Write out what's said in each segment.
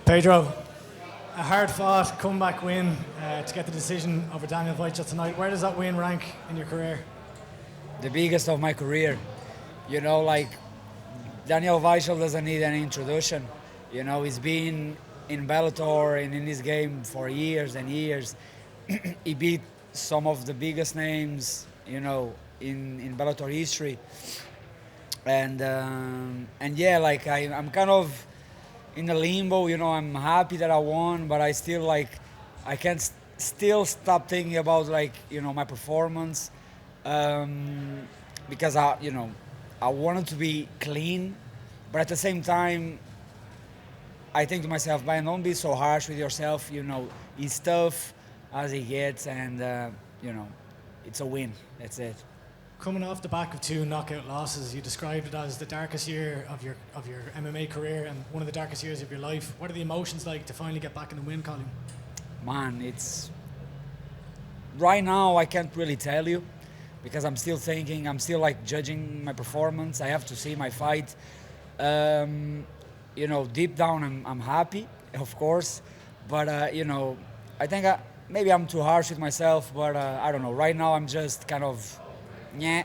Pedro, a hard-fought comeback win to get the decision over Daniel Wojciech tonight. Where does that win rank in your career? The biggest of my career. You know, like Daniel Wojciech doesn't need any introduction. You know, he's been in Bellator and in this game for years and years. He beat some of the biggest names, you know, in Bellator history. And yeah, like I'm kind of in a limbo. You know, I'm happy that I won, but I still like I can't still stop thinking about like my performance because I wanted to be clean, but at the same time I think to myself, man, don't be so harsh with yourself. You know, he's tough as he gets, and it's a win. That's it. Coming off the back of two knockout losses, you described it as the darkest year of your MMA career and one of the darkest years of your life. What are the emotions like to finally get back in the win column? Man, it's right now I can't really tell you because I'm still thinking, I'm still like judging my performance. I have to see my fight. Deep down I'm happy, of course, but I think maybe I'm too harsh with myself, but I don't know. Right now I'm just kind of, yeah,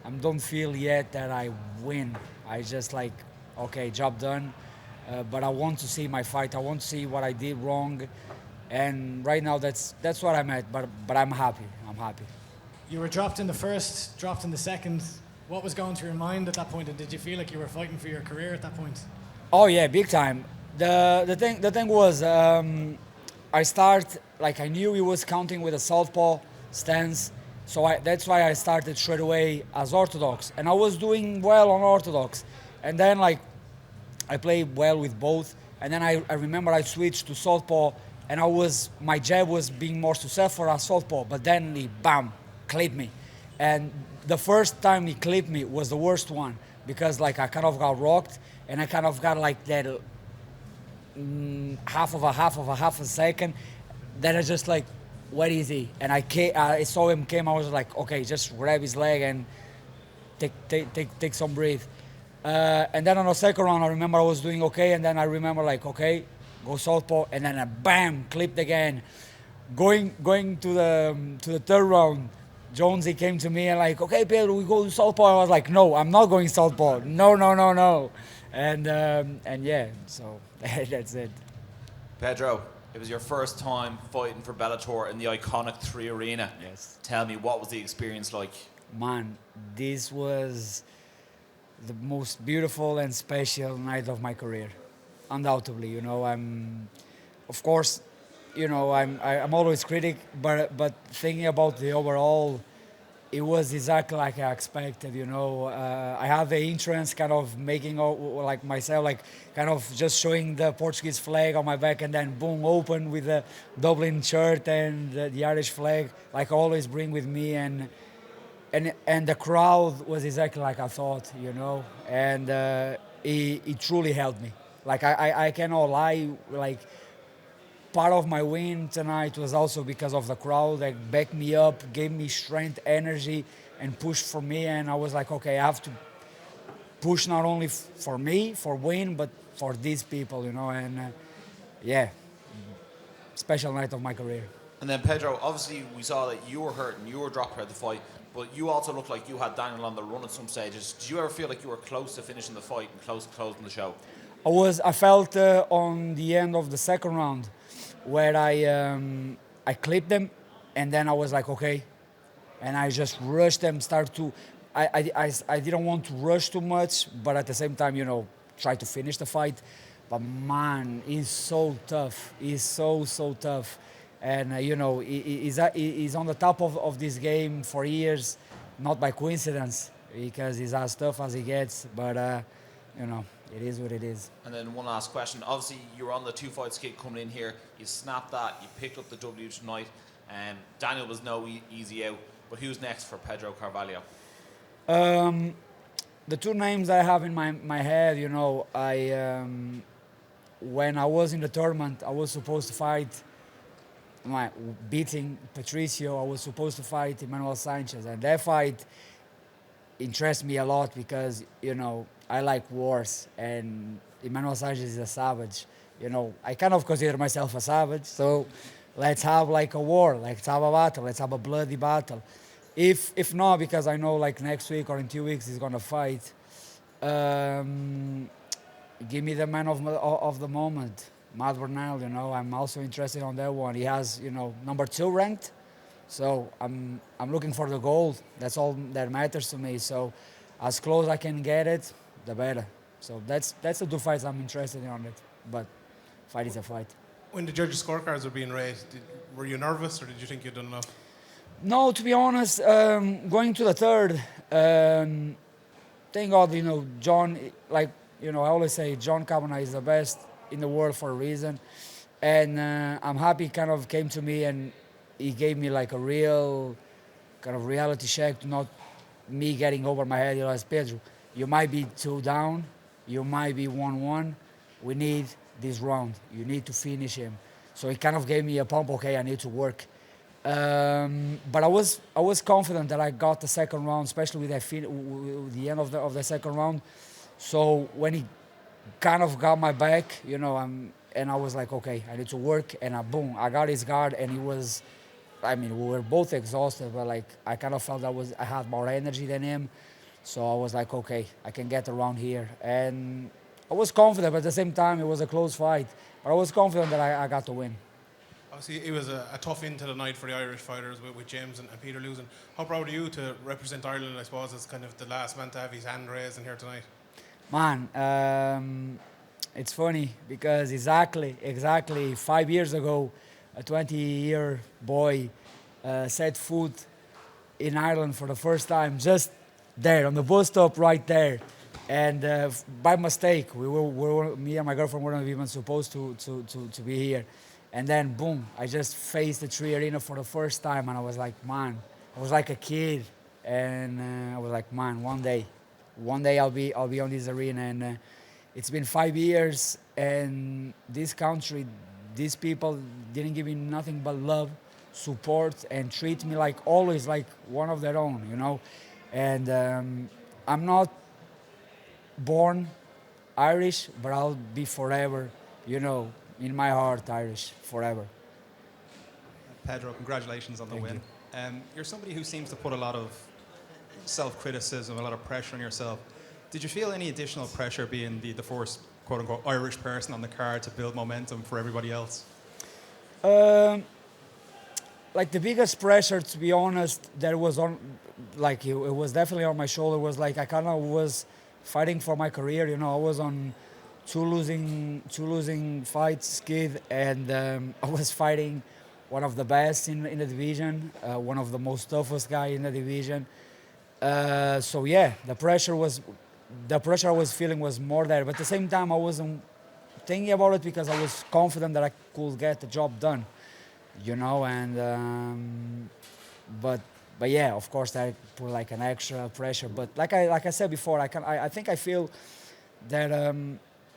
I don't feel yet that I win. I just like, okay, job done, but I want to see my fight. I want to see what I did wrong, and right now that's what I'm at. But I'm happy. I'm happy. You were dropped in the first, dropped in the second. What was going through your mind at that point, and did you feel like you were fighting for your career at that point? Oh yeah, big time. The thing was, I start like I knew he was counting with a southpaw stance, so that's why I started straight away as orthodox, and I was doing well on orthodox, and then like I played well with both, and then I remember I switched to southpaw, and my jab was being more successful as southpaw, but then he bam clipped me, and the first time he clipped me was the worst one because like I kind of got rocked, and I kind of got like that half of a second that I just like, where is he? And I saw him came. I was like, okay, just grab his leg and take some breath. And then on the second round, I remember I was doing okay, and then I remember like, okay, go southpaw, and then I bam clipped again. Going to the third round, Jonesy came to me and like, okay, Pedro, we go to southpaw. I was like, no, I'm not going southpaw. No. And yeah, so that's it. Pedro, it was your first time fighting for Bellator in the iconic 3 Arena. Yes. Tell me, what was the experience like? Man, this was the most beautiful and special night of my career, undoubtedly. You know, of course, I'm always critic, but thinking about the overall, it was exactly like I expected. I have the entrance kind of making like myself, like kind of just showing the Portuguese flag on my back, and then boom, open with the Dublin shirt and the Irish flag, like I always bring with me, and the crowd was exactly like I thought, and it truly helped me. Like I cannot lie, like part of my win tonight was also because of the crowd that backed me up, gave me strength, energy, and pushed for me. And I was like, okay, I have to push not only for me, for win, but for these people, And yeah, special night of my career. And then Pedro, obviously we saw that you were hurt and you were dropped out of the fight, but you also looked like you had Daniel on the run at some stages. Did you ever feel like you were close to finishing the fight and close to closing the show? I felt on the end of the second round where I clipped them, and then I was like, okay, and I just rushed them. I didn't want to rush too much, but at the same time, try to finish the fight. But man, he's so tough. He's so tough, and he's on the top of this game for years, not by coincidence, because he's as tough as he gets. But it is what it is. And then one last question. Obviously, you were on the 2 fights kick coming in here. You snapped that. You picked up the W tonight. Daniel was no easy out. But who's next for Pedro Carvalho? The two names I have in my head, when I was in the tournament, I was supposed to fight, beating Patricio, I was supposed to fight Emmanuel Sanchez. And that fight interests me a lot because, I like wars, and Emmanuel Sanchez is a savage. You know, I kind of consider myself a savage. So let's have like a war. Let's have a battle. Let's have a bloody battle. If not, because I know like next week or in 2 weeks he's gonna fight. Give me the man of the moment, Matt Burnell. You know, I'm also interested on that one. He has, you know, #2 ranked, so I'm looking for the gold. That's all that matters to me. So as close I can get it, the better. So that's the 2 fights I'm interested in on it. But fight is a fight. When the judges' scorecards were being raised, were you nervous, or did you think you'd done enough? No, to be honest, going to the third, thank God, you know, John, like, you know, I always say John Kavanagh is the best in the world for a reason. And I'm happy he kind of came to me and he gave me like a real kind of reality check, not me getting over my head. You know, as Pedro, you might be 2 down, you might be 1-1. We need this round. You need to finish him. So he kind of gave me a pump. Okay, I need to work. But I was confident that I got the second round, especially with the end of the second round. So when he kind of got my back, you know, and I was like, okay, I need to work, and boom, I got his guard, and he was, I mean, we were both exhausted, but like I kind of felt I had more energy than him. So I was like, okay, I can get around here, and I was confident, but at the same time, it was a close fight. But I was confident that I got to win. Obviously, it was a tough end to the night for the Irish fighters with James and Peter losing. How proud are you to represent Ireland, I suppose, as kind of the last man to have his hand raised in here tonight? Man, it's funny because exactly 5 years ago, a 20-year boy set foot in Ireland for the first time, just there on the bus stop right there. And by mistake, me and my girlfriend weren't even supposed to be here. And then boom, I just faced the Tree Arena for the first time, and I was like, man, I was like a kid, and I was like, man, one day I'll be on this arena. And it's been 5 years, and this country, these people didn't give me nothing but love, support, and treat me like always like one of their own, you know. And I'm not born Irish, but I'll be forever, you know, in my heart Irish forever. Pedro, congratulations on the win. You're somebody who seems to put a lot of self-criticism, a lot of pressure on yourself. Did you feel any additional pressure being the first quote-unquote Irish person on the card to build momentum for everybody else? Like the biggest pressure, to be honest, that was on, like it was definitely on my shoulder, was like I kind of was fighting for my career. You know, I was on two losing fights, kid, and I was fighting one of the best in the division, one of the most toughest guy in the division. So yeah, the pressure I was feeling was more there, but at the same time I wasn't thinking about it because I was confident that I could get the job done, you know. And but yeah, of course I put like an extra pressure. But like I said before, I think I feel that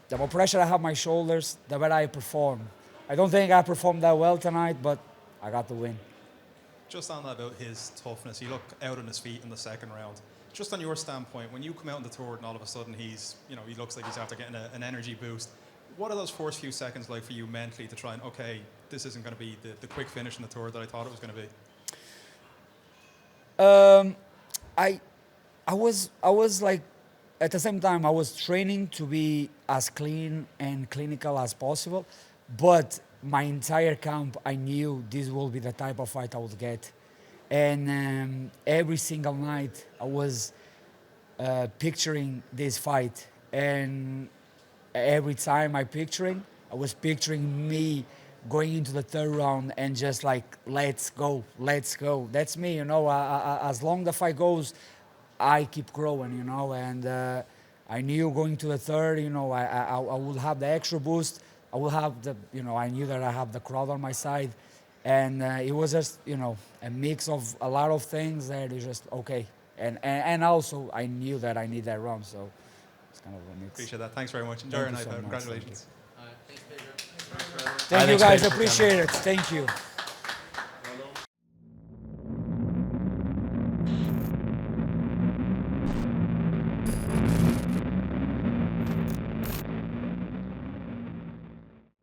the more pressure I have on my shoulders, the better I perform. I don't think I performed that well tonight, but I got the win. Just on that about his toughness, he looked out on his feet in the second round. Just on your standpoint, when you come out on the third and all of a sudden he looks like he's after getting an energy boost, what are those first few seconds like for you mentally to try and, okay, this isn't going to be the quick finish in the third that I thought it was going to be? I was like, at the same time, I was training to be as clean and clinical as possible, but my entire camp, I knew this will be the type of fight I would get. And every single night, I was picturing this fight. And every time I was picturing me going into the third round and just like, let's go. That's me, you know. As long the fight goes, I keep growing, you know. And I knew going to the third, you know, I will have the extra boost. I will have I knew that I have the crowd on my side. And it was just, you know, a mix of a lot of things that is just okay. And also, I knew that I need that round, so it's kind of a mix. Appreciate that. Thanks very much. Enjoy your night. Congratulations. Thank you guys. Appreciate it. Thank you.